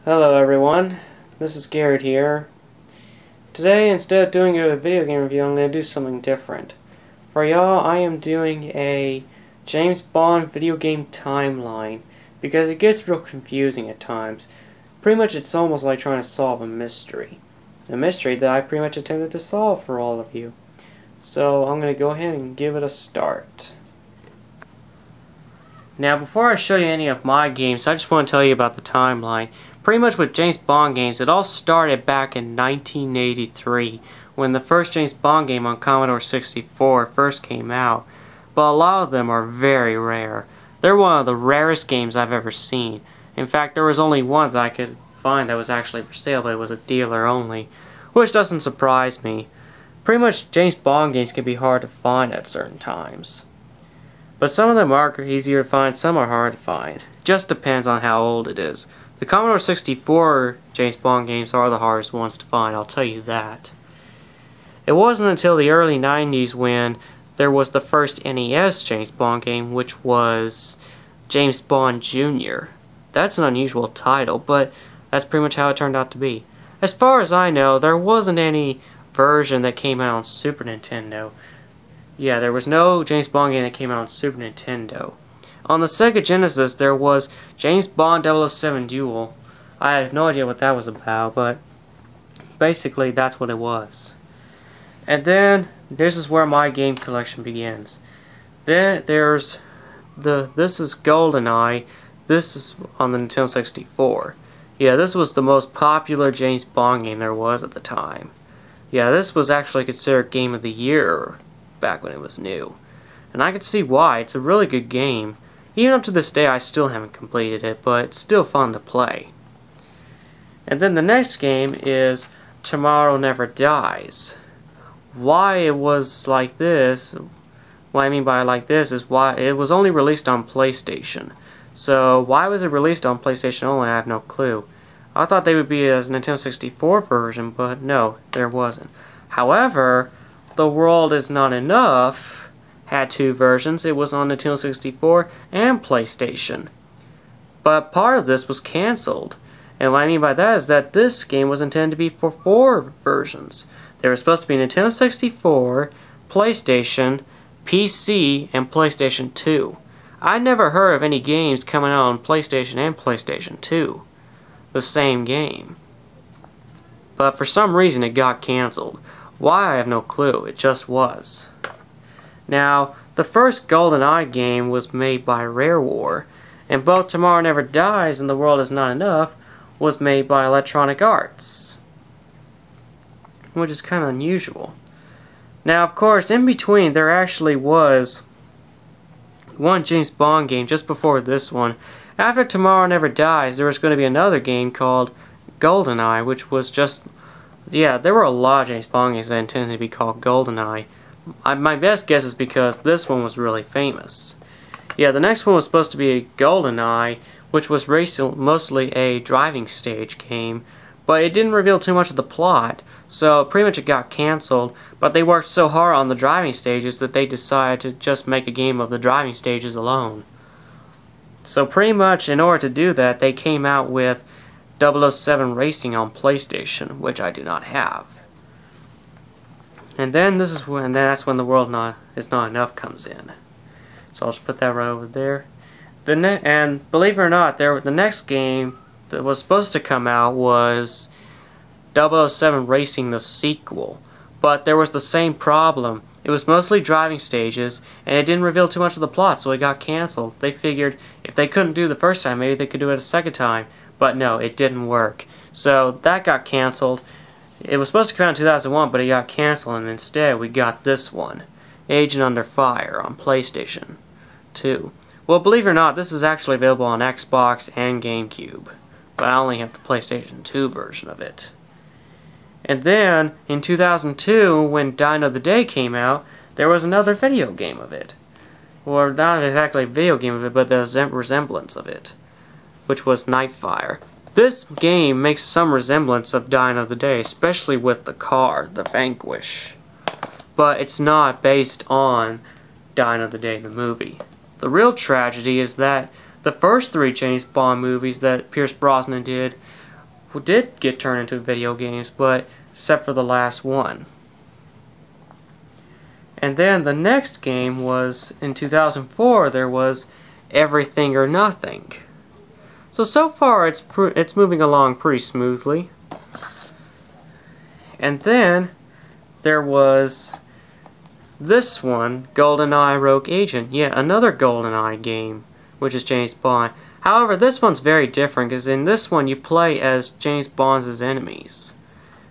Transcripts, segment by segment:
Hello everyone, this is Garrett here. Today, instead of doing a video game review, I'm going to do something different. For y'all, I am doing a James Bond video game timeline, because it gets real confusing at times. Pretty much it's almost like trying to solve a mystery. A mystery that I pretty much attempted to solve for all of you. So I'm going to go ahead and give it a start. Now, before I show you any of my games, I just want to tell you about the timeline. Pretty much with James Bond games, it all started back in 1983 when the first James Bond game on Commodore 64 first came out. But a lot of them are very rare. They're one of the rarest games I've ever seen. In fact, there was only one that I could find that was actually for sale, but it was a dealer only, which doesn't surprise me. Pretty much James Bond games can be hard to find at certain times. But some of them are easier to find, some are hard to find. Just depends on how old it is. The Commodore 64 James Bond games are the hardest ones to find, I'll tell you that. It wasn't until the early 90s when there was the first NES James Bond game, which was James Bond Jr. That's an unusual title, but that's pretty much how it turned out to be. As far as I know, there wasn't any version that came out on Super Nintendo. Yeah, there was no James Bond game that came out on Super Nintendo. On the Sega Genesis, there was James Bond 007 Duel. I have no idea what that was about, but basically that's what it was. And then, this is where my game collection begins. Then this is GoldenEye. This is on the Nintendo 64. Yeah, this was the most popular James Bond game there was at the time. Yeah, this was actually considered Game of the Year back when it was new. And I could see why. It's a really good game. Even up to this day, I still haven't completed it, but it's still fun to play. And then the next game is Tomorrow Never Dies. Why it was like this, what I mean by like this is why it was only released on PlayStation. So why was it released on PlayStation only, I have no clue. I thought they would be a Nintendo 64 version, but no, there wasn't. However, The World Is Not Enough had two versions. It was on Nintendo 64 and PlayStation. But part of this was cancelled. And what I mean by that is that this game was intended to be for four versions. There was supposed to be Nintendo 64, PlayStation, PC, and PlayStation 2. I never heard of any games coming out on PlayStation and PlayStation 2. The same game. But for some reason it got cancelled. Why, I have no clue. It just was. Now, the first GoldenEye game was made by Rarewar, and both Tomorrow Never Dies and The World Is Not Enough was made by Electronic Arts, which is kind of unusual. Now, of course, in between there actually was one James Bond game just before this one. After Tomorrow Never Dies, there was going to be another game called GoldenEye, which was just... yeah, there were a lot of James Bond games that intended to be called GoldenEye. My best guess is because this one was really famous. Yeah, the next one was supposed to be a GoldenEye, which was mostly a driving stage game, but it didn't reveal too much of the plot, so pretty much it got cancelled. But they worked so hard on the driving stages that they decided to just make a game of the driving stages alone. So pretty much in order to do that, they came out with 007 Racing on PlayStation, which I do not have. And then that's when The World Is Not Enough comes in. So I'll just put that right over there. And believe it or not, the next game that was supposed to come out was 007 Racing the sequel. But there was the same problem. It was mostly driving stages, and it didn't reveal too much of the plot, so it got cancelled. They figured if they couldn't do it the first time, maybe they could do it a second time. But no, it didn't work. So that got cancelled. It was supposed to come out in 2001, but it got cancelled, and instead we got this one, Agent Under Fire, on PlayStation 2. Well, believe it or not, this is actually available on Xbox and GameCube, but I only have the PlayStation 2 version of it. And then, in 2002, when Dino of the Day came out, there was another video game of it. Or not exactly a video game of it, but the resemblance of it, which was Nightfire. This game makes some resemblance of Dino of the Day, especially with the car, the Vanquish. But it's not based on Dino of the Day, the movie. The real tragedy is that the first three James Bond movies that Pierce Brosnan did did get turned into video games, but except for the last one. And then the next game was, in 2004, there was Everything or Nothing. So far it's moving along pretty smoothly. And then there was this one, GoldenEye Rogue Agent. Yet another GoldenEye game, which is James Bond. However, this one's very different, because in this one you play as James Bond's enemies.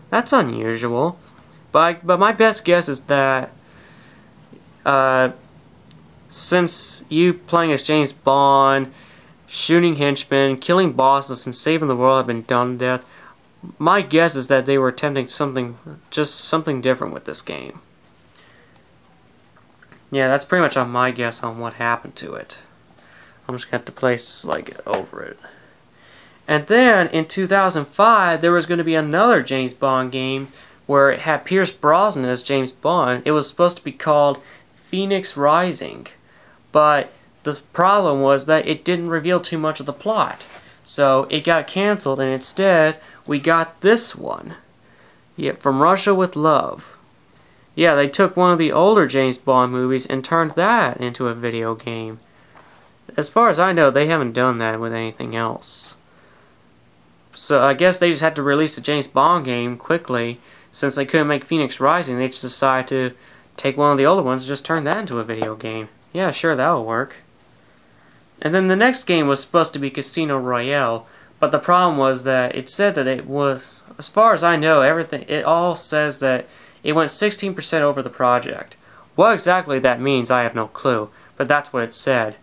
That's unusual. But my best guess is that since you playing as James Bond, shooting henchmen, killing bosses, and saving the world have been done to death, my guess is that they were attempting something different with this game. Yeah, that's pretty much my guess on what happened to it. I'm just going to have to place like over it. And then in 2005, there was going to be another James Bond game where it had Pierce Brosnan as James Bond. It was supposed to be called Phoenix Rising, but the problem was that it didn't reveal too much of the plot. So it got canceled, and instead we got this one. Yeah, From Russia with Love. Yeah, they took one of the older James Bond movies and turned that into a video game. As far as I know, they haven't done that with anything else. So I guess they just had to release a James Bond game quickly. Since they couldn't make Phoenix Rising, they just decided to take one of the older ones and just turn that into a video game. Yeah, sure, that'll work. And then the next game was supposed to be Casino Royale, but the problem was that it said that it was, as far as I know, it all says that it went 16% over the project. What exactly that means, I have no clue, but that's what it said.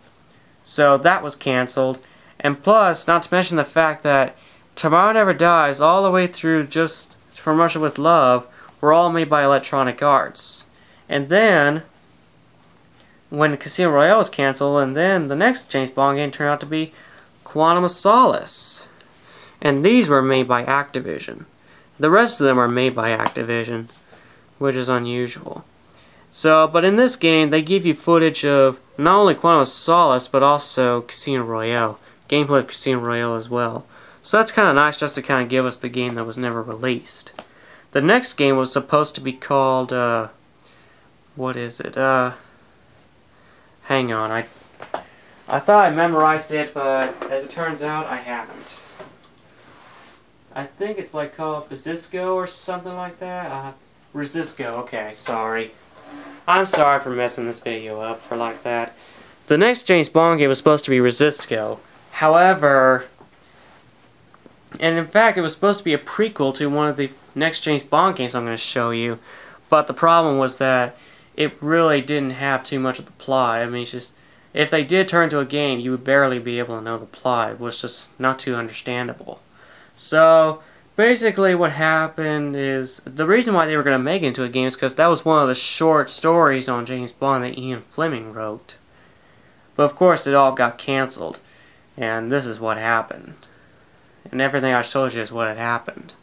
So that was cancelled, and plus, not to mention the fact that Tomorrow Never Dies all the way through just From Russia with Love were all made by Electronic Arts. And then, when Casino Royale was cancelled, and then the next James Bond game turned out to be Quantum of Solace. And these were made by Activision. The rest of them are made by Activision, which is unusual. So, but in this game, they give you footage of not only Quantum of Solace, but also Casino Royale. Gameplay of Casino Royale as well. So that's kind of nice, just to kind of give us the game that was never released. The next game was supposed to be called, what is it? Hang on, I thought I memorized it, but as it turns out, I haven't. I think it's like called Resisco or something like that. Resisco, okay, sorry. I'm sorry for messing this video up for like that. The next James Bond game was supposed to be Resisco. However, and in fact it was supposed to be a prequel to one of the next James Bond games I'm going to show you. But the problem was that it really didn't have too much of the plot. I mean, it's just, if they did turn to a game, you would barely be able to know the plot. It was just not too understandable. So, basically what happened is, the reason why they were going to make it into a game is because that was one of the short stories on James Bond that Ian Fleming wrote. But of course it all got cancelled. And this is what happened. And everything I told you is what had happened.